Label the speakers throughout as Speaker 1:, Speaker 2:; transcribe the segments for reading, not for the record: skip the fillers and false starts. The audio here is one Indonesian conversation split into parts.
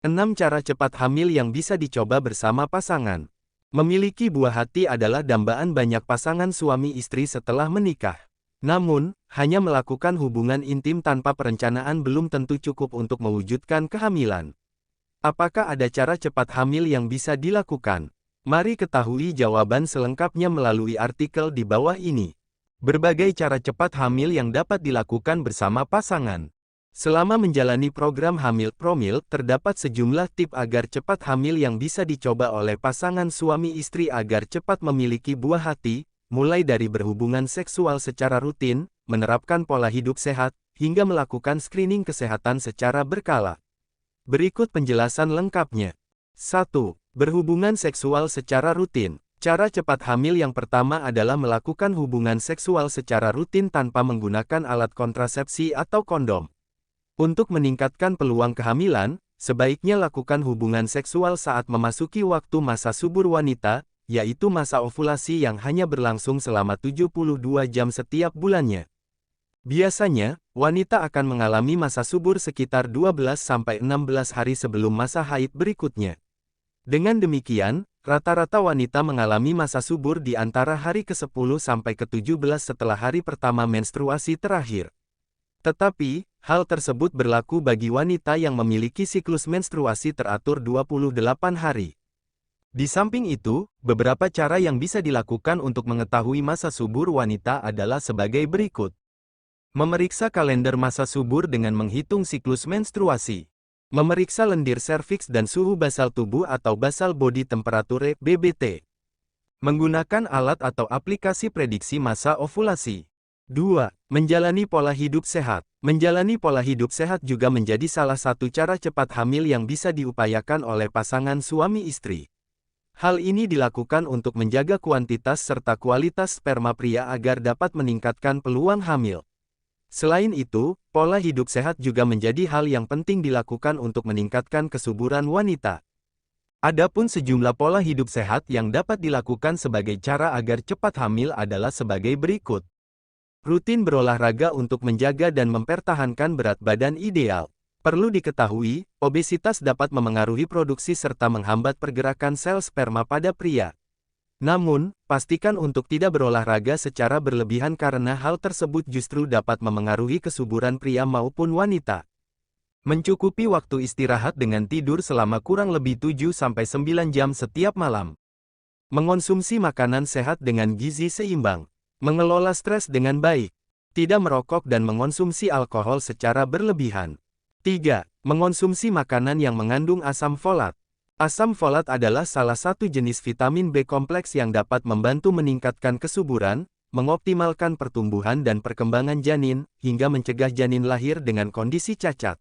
Speaker 1: 6 cara cepat hamil yang bisa dicoba bersama pasangan. Memiliki buah hati adalah dambaan banyak pasangan suami istri setelah menikah. Namun, hanya melakukan hubungan intim tanpa perencanaan belum tentu cukup untuk mewujudkan kehamilan. Apakah ada cara cepat hamil yang bisa dilakukan? Mari ketahui jawaban selengkapnya melalui artikel di bawah ini. Berbagai cara cepat hamil yang dapat dilakukan bersama pasangan. Selama menjalani program Hamil Promil, terdapat sejumlah tip agar cepat hamil yang bisa dicoba oleh pasangan suami istri agar cepat memiliki buah hati, mulai dari berhubungan seksual secara rutin, menerapkan pola hidup sehat, hingga melakukan screening kesehatan secara berkala. Berikut penjelasan lengkapnya. 1. Berhubungan seksual secara rutin. Cara cepat hamil yang pertama adalah melakukan hubungan seksual secara rutin tanpa menggunakan alat kontrasepsi atau kondom. Untuk meningkatkan peluang kehamilan, sebaiknya lakukan hubungan seksual saat memasuki waktu masa subur wanita, yaitu masa ovulasi yang hanya berlangsung selama 72 jam setiap bulannya. Biasanya, wanita akan mengalami masa subur sekitar 12-16 hari sebelum masa haid berikutnya. Dengan demikian, rata-rata wanita mengalami masa subur di antara hari ke-10 sampai ke-17 setelah hari pertama menstruasi terakhir. Tetapi, hal tersebut berlaku bagi wanita yang memiliki siklus menstruasi teratur 28 hari. Di samping itu, beberapa cara yang bisa dilakukan untuk mengetahui masa subur wanita adalah sebagai berikut. Memeriksa kalender masa subur dengan menghitung siklus menstruasi. Memeriksa lendir serviks dan suhu basal tubuh atau basal body temperature (BBT). Menggunakan alat atau aplikasi prediksi masa ovulasi. 2. Menjalani pola hidup sehat. Menjalani pola hidup sehat juga menjadi salah satu cara cepat hamil yang bisa diupayakan oleh pasangan suami istri. Hal ini dilakukan untuk menjaga kuantitas serta kualitas sperma pria agar dapat meningkatkan peluang hamil. Selain itu, pola hidup sehat juga menjadi hal yang penting dilakukan untuk meningkatkan kesuburan wanita. Adapun sejumlah pola hidup sehat yang dapat dilakukan sebagai cara agar cepat hamil adalah sebagai berikut. Rutin berolahraga untuk menjaga dan mempertahankan berat badan ideal. Perlu diketahui, obesitas dapat memengaruhi produksi serta menghambat pergerakan sel sperma pada pria. Namun, pastikan untuk tidak berolahraga secara berlebihan karena hal tersebut justru dapat memengaruhi kesuburan pria maupun wanita. Mencukupi waktu istirahat dengan tidur selama kurang lebih 7-9 jam setiap malam. Mengonsumsi makanan sehat dengan gizi seimbang. Mengelola stres dengan baik. Tidak merokok dan mengonsumsi alkohol secara berlebihan. 3. Mengonsumsi makanan yang mengandung asam folat. Asam folat adalah salah satu jenis vitamin B kompleks yang dapat membantu meningkatkan kesuburan, mengoptimalkan pertumbuhan dan perkembangan janin, hingga mencegah janin lahir dengan kondisi cacat.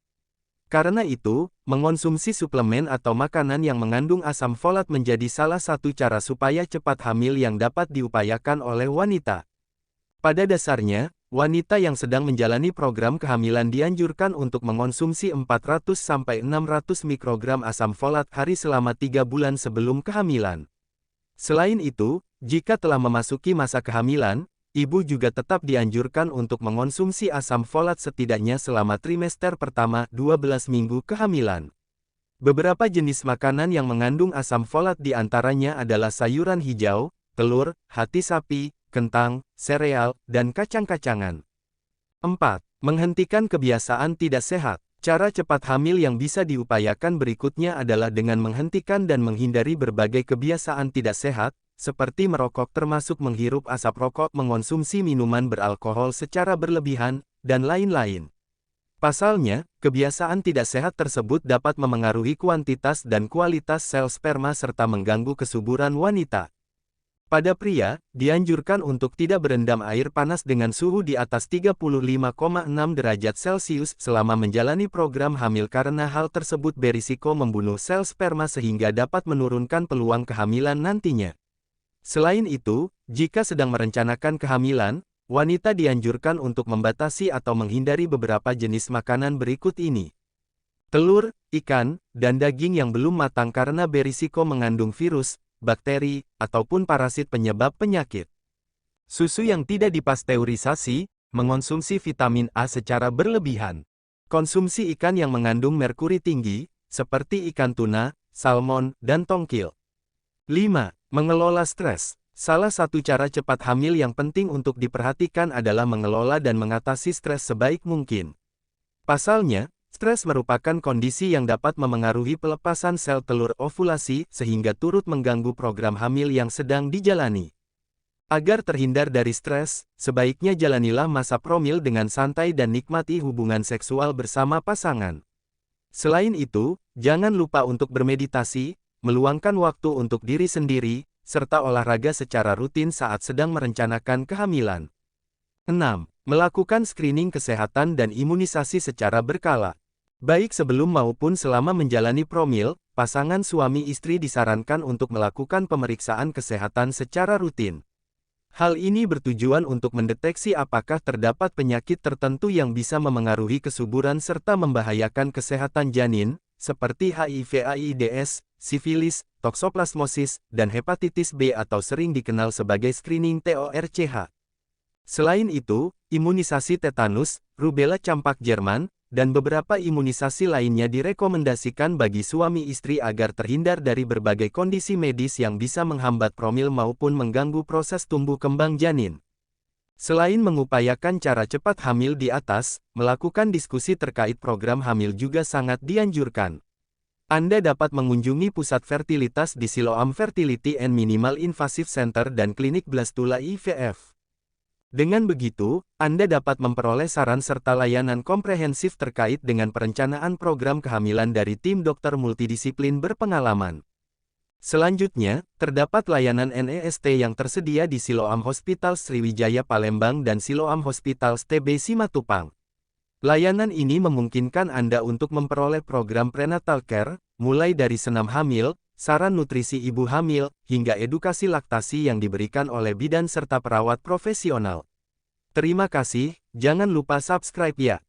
Speaker 1: Karena itu, mengonsumsi suplemen atau makanan yang mengandung asam folat menjadi salah satu cara supaya cepat hamil yang dapat diupayakan oleh wanita. Pada dasarnya, wanita yang sedang menjalani program kehamilan dianjurkan untuk mengonsumsi 400-600 mikrogram asam folat hari selama 3 bulan sebelum kehamilan. Selain itu, jika telah memasuki masa kehamilan, ibu juga tetap dianjurkan untuk mengonsumsi asam folat setidaknya selama trimester pertama 12 minggu kehamilan. Beberapa jenis makanan yang mengandung asam folat diantaranya adalah sayuran hijau, telur, hati sapi, kentang, sereal, dan kacang-kacangan. 4. Menghentikan kebiasaan tidak sehat. Cara cepat hamil yang bisa diupayakan berikutnya adalah dengan menghentikan dan menghindari berbagai kebiasaan tidak sehat, seperti merokok termasuk menghirup asap rokok, mengonsumsi minuman beralkohol secara berlebihan, dan lain-lain. Pasalnya, kebiasaan tidak sehat tersebut dapat memengaruhi kuantitas dan kualitas sel sperma serta mengganggu kesuburan wanita. Pada pria, dianjurkan untuk tidak berendam air panas dengan suhu di atas 35,6 derajat Celcius selama menjalani program hamil karena hal tersebut berisiko membunuh sel sperma sehingga dapat menurunkan peluang kehamilan nantinya. Selain itu, jika sedang merencanakan kehamilan, wanita dianjurkan untuk membatasi atau menghindari beberapa jenis makanan berikut ini. Telur, ikan, dan daging yang belum matang karena berisiko mengandung virus, bakteri, ataupun parasit penyebab penyakit. Susu yang tidak dipasteurisasi, mengonsumsi vitamin A secara berlebihan. Konsumsi ikan yang mengandung merkuri tinggi, seperti ikan tuna, salmon, dan tongkil. 5. Mengelola stres. Salah satu cara cepat hamil yang penting untuk diperhatikan adalah mengelola dan mengatasi stres sebaik mungkin. Pasalnya, stres merupakan kondisi yang dapat memengaruhi pelepasan sel telur ovulasi sehingga turut mengganggu program hamil yang sedang dijalani. Agar terhindar dari stres, sebaiknya jalanilah masa promil dengan santai dan nikmati hubungan seksual bersama pasangan. Selain itu, jangan lupa untuk bermeditasi, meluangkan waktu untuk diri sendiri, serta olahraga secara rutin saat sedang merencanakan kehamilan. 6. Melakukan screening kesehatan dan imunisasi secara berkala. Baik sebelum maupun selama menjalani promil, pasangan suami istri disarankan untuk melakukan pemeriksaan kesehatan secara rutin. Hal ini bertujuan untuk mendeteksi apakah terdapat penyakit tertentu yang bisa memengaruhi kesuburan serta membahayakan kesehatan janin, seperti HIV/AIDS, sifilis, toksoplasmosis, dan hepatitis B atau sering dikenal sebagai screening TORCH. Selain itu, imunisasi tetanus, rubella campak Jerman, dan beberapa imunisasi lainnya direkomendasikan bagi suami istri agar terhindar dari berbagai kondisi medis yang bisa menghambat promil maupun mengganggu proses tumbuh kembang janin. Selain mengupayakan cara cepat hamil di atas, melakukan diskusi terkait program hamil juga sangat dianjurkan. Anda dapat mengunjungi pusat fertilitas di Siloam Fertility and Minimal Invasive Center dan Klinik Blastula IVF. Dengan begitu, Anda dapat memperoleh saran serta layanan komprehensif terkait dengan perencanaan program kehamilan dari tim dokter multidisiplin berpengalaman. Selanjutnya, terdapat layanan NEST yang tersedia di Siloam Hospital Sriwijaya Palembang dan Siloam Hospital STB Simatupang. Layanan ini memungkinkan Anda untuk memperoleh program prenatal care, mulai dari senam hamil, saran nutrisi ibu hamil, hingga edukasi laktasi yang diberikan oleh bidan serta perawat profesional. Terima kasih, jangan lupa subscribe ya.